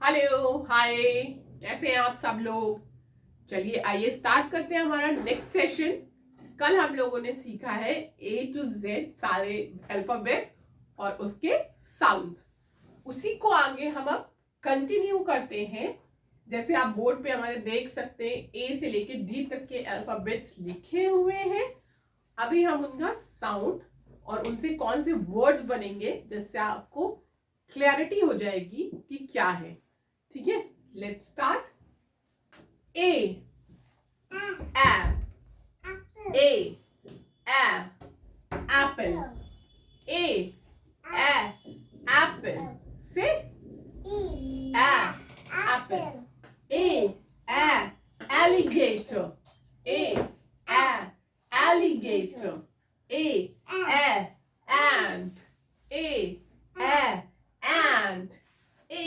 Hello hi, कैसे हैं आप सब लोग। चलिए आइए स्टार्ट करते हैं हमारा नेक्स्ट सेशन। कल हम लोगों ने सीखा है A to Z सारे अल्फाबेट्स और उसके साउंड्स। उसी को आगे हम अब कंटिन्यू करते हैं। जैसे आप बोर्ड पे हमारे देख सकते हैं A से लेके D तक के अल्फाबेट्स लिखे हुए हैं। अभी हम उनका साउंड और उनसे कौन से वर्ड्स बनेंगे जिससे आपको क्लैरिटी हो जाएगी कि क्या है। ठीक है, let's start. A A apple A apple से apple A alligator A alligator a ant a ant a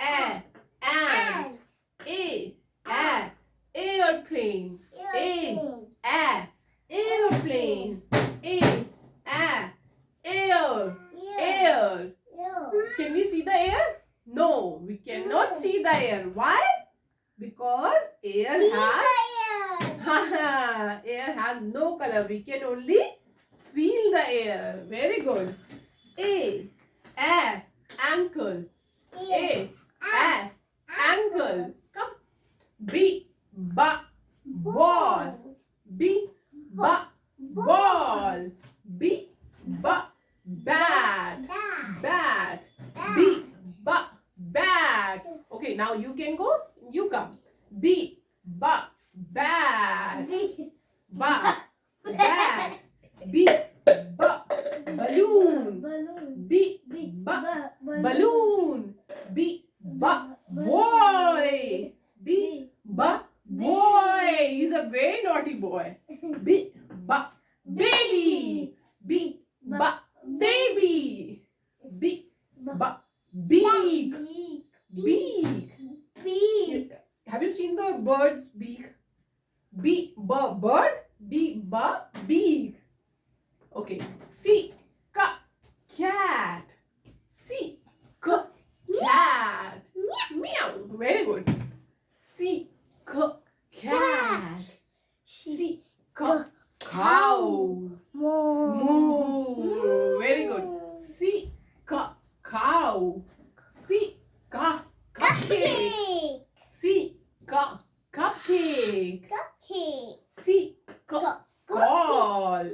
ant a airplane a airplane a air. Can we see the air? No, we cannot see the air. Why? Because air has no color. We can only feel the air. Very good. A ankle a ankle. Come. B ball b ball b bat b bat. Okay, now you can go, you come. B bat bat b balloon b balloon b boy b boy. He's a very naughty boy. B baby b baby b beak beak. Have you seen the bird's beak? Bird beak. Okay. C cat c cat meow. Very good. C cat c cow moo. Very good. C cow c cupcake c cupcake c call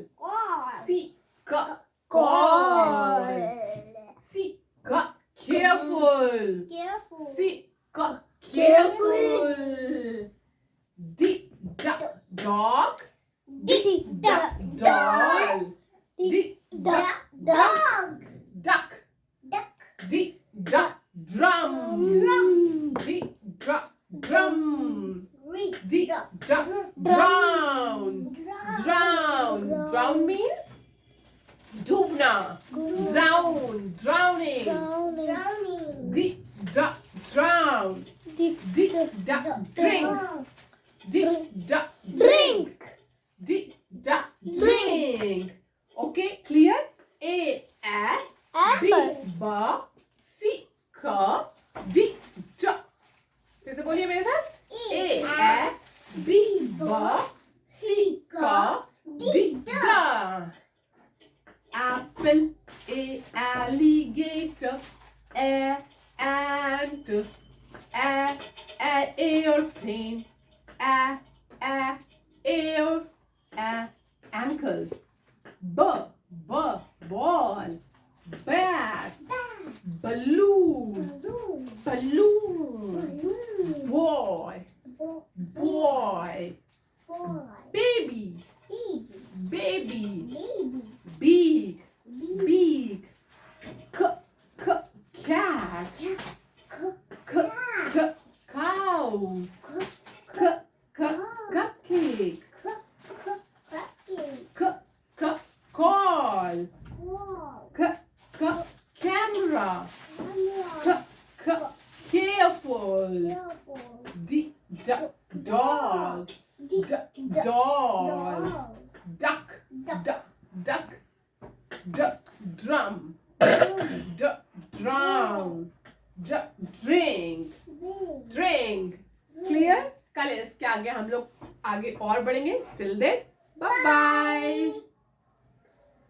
c call c careful c careful d dog doll d duck d drum d drum d drown means dubna drowning d drown d drink. Okay, clear? A b c d फिर से बोलिए मेरे साथ। A b c d apple a alligator a ant a airplane a air ankle ball bat balloon boy baby beak cat cow cupcake call camera careful dog doll duck drum drown drink drink. Clear? कल इसके आगे हम लोग आगे और बढ़ेंगे। Till then bye bye.